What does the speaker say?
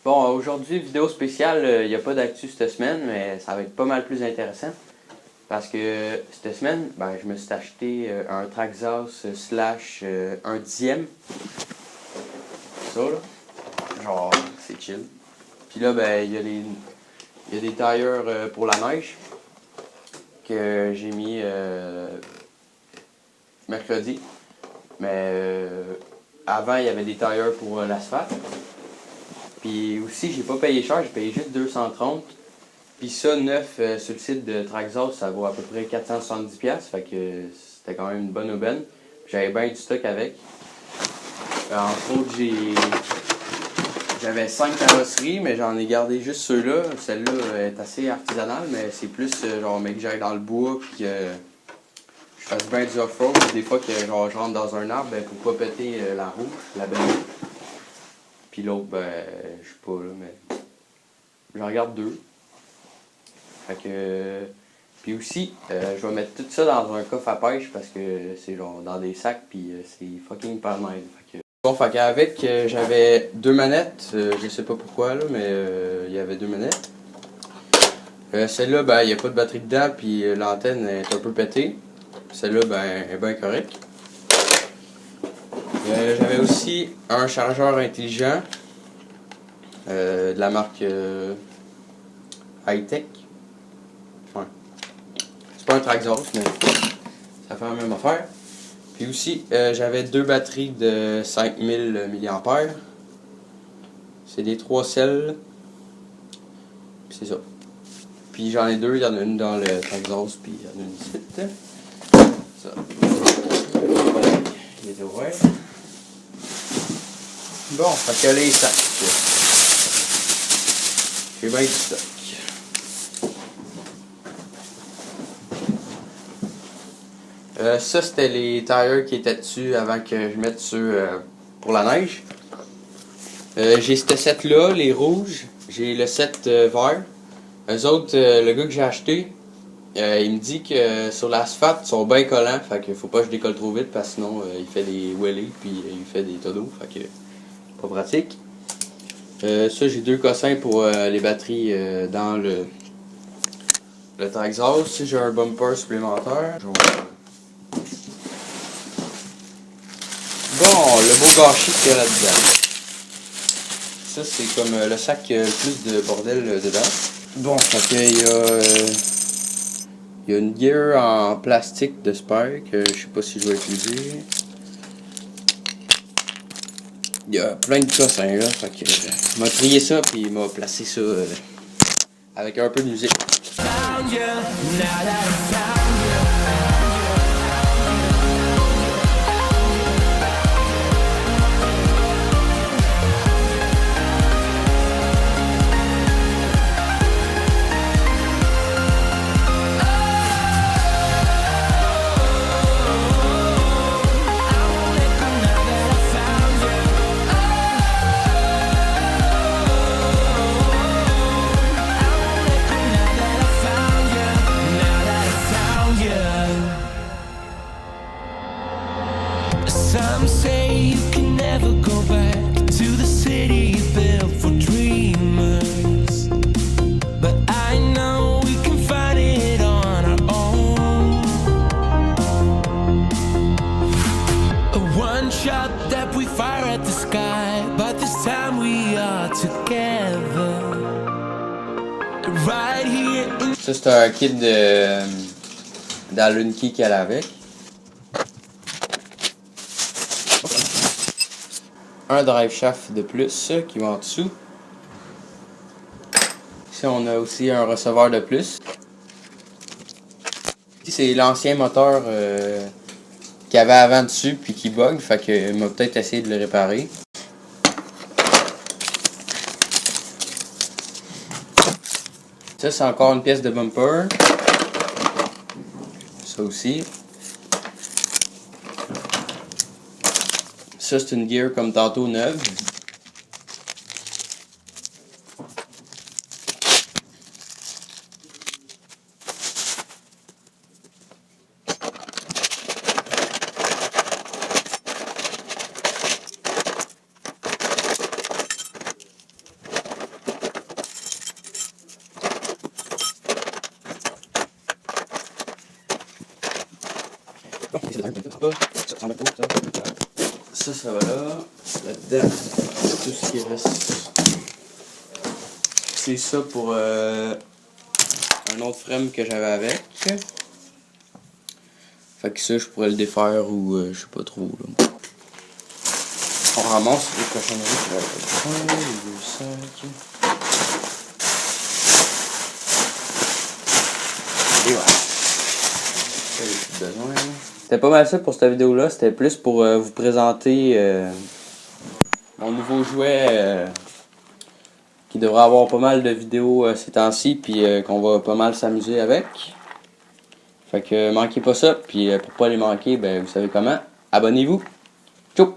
Bon, aujourd'hui, vidéo spéciale, il n'y a pas d'actu cette semaine, mais ça va être pas mal plus intéressant. Parce que cette semaine, je me suis acheté un Traxxas slash un dixième. Ça, là. Genre, c'est chill. Puis là, il y a des tailleurs pour la neige que j'ai mis mercredi. Mais avant, il y avait des tailleurs pour l'asphalte. Puis aussi, j'ai pas payé cher, j'ai payé juste 230. Puis ça, neuf sur le site de Traxxas, ça vaut à peu près 470$. Fait que c'était quand même une bonne aubaine. J'avais bien du stock avec. Entre autres, j'avais 5 carrosseries, mais j'en ai gardé juste ceux-là. Celle-là est assez artisanale, mais c'est plus genre, mais que j'aille dans le bois puis que je fasse bien du off-road. Des fois que genre, je rentre dans un arbre, pour pas péter la roue, la benne. Puis l'autre, je sais pas là, mais j'en regarde deux. Fait que. Puis aussi, je vais mettre tout ça dans un coffre à pêche parce que c'est genre dans des sacs, puis c'est fucking pas mal. Fait qu'avec, j'avais deux manettes, je sais pas pourquoi là, mais il y avait deux manettes. Celle-là, il n'y a pas de batterie dedans, puis l'antenne est un peu pétée. Celle-là, elle est bien correcte. J'avais aussi un chargeur intelligent de la marque Hightech. Ouais. C'est pas un Traxxas, mais ça fait la même affaire. Puis aussi, j'avais deux batteries de 5000 mAh. C'est des 3 selles. Puis c'est ça. Puis j'en ai deux, il y en a une dans le Traxxas, puis il y en a une ici. Ça. Il était ouvert. Bon, fait que les sacs. J'ai bien du stock. Ça, c'était les tires qui étaient dessus avant que je mette ceux pour la neige. J'ai ce set-là, les rouges. J'ai le set vert. Eux autres, le gars que j'ai acheté, il me dit que sur l'asphalte, ils sont bien collants. Fait que faut pas que je décolle trop vite parce que sinon, il fait des wheelies puis il fait des tas d'eau. Fait que pas pratique. Ça, j'ai deux cossins pour les batteries dans le Traxxas. Si j'ai un bumper supplémentaire. Bon, le beau gâchis qu'il y a là-dedans. Ça, c'est comme le sac qui a le plus de bordel dedans. Bon, fait qu'il y a une gear en plastique de Spire que je sais pas si je vais utiliser. Il y a plein de cossins là, fait que il m'a trié ça puis il m'a placé ça avec un peu de musique. Some say you can never go back to the city built for dreamers, but I know we can find it on our own. A one shot that we fire at the sky, but this time we are together. Right here in... Ça, c'est un kit d'Allen Key qu'elle a avec. Un drive shaft de plus qui va en dessous. Ici, on a aussi un receveur de plus. Ici, c'est l'ancien moteur qu'il y avait avant dessus puis qui bug. Fait que m'a peut-être essayé de le réparer. Ça, c'est encore une pièce de bumper. Ça aussi. Ça, c'est une gear comme tantôt neuve. Ça va là. Là-dedans, tout ce qui reste. C'est ça pour un autre frame que j'avais avec. Fait que ça, je pourrais le défaire ou je sais pas trop. Là. On ramasse les cochonneries pour le 1, 2, 5. Et voilà. C'était pas mal ça pour cette vidéo-là. C'était plus pour vous présenter mon nouveau jouet qui devrait avoir pas mal de vidéos ces temps-ci, puis qu'on va pas mal s'amuser avec. Fait que manquez pas ça, puis pour pas les manquer, ben vous savez comment. Abonnez-vous. Ciao!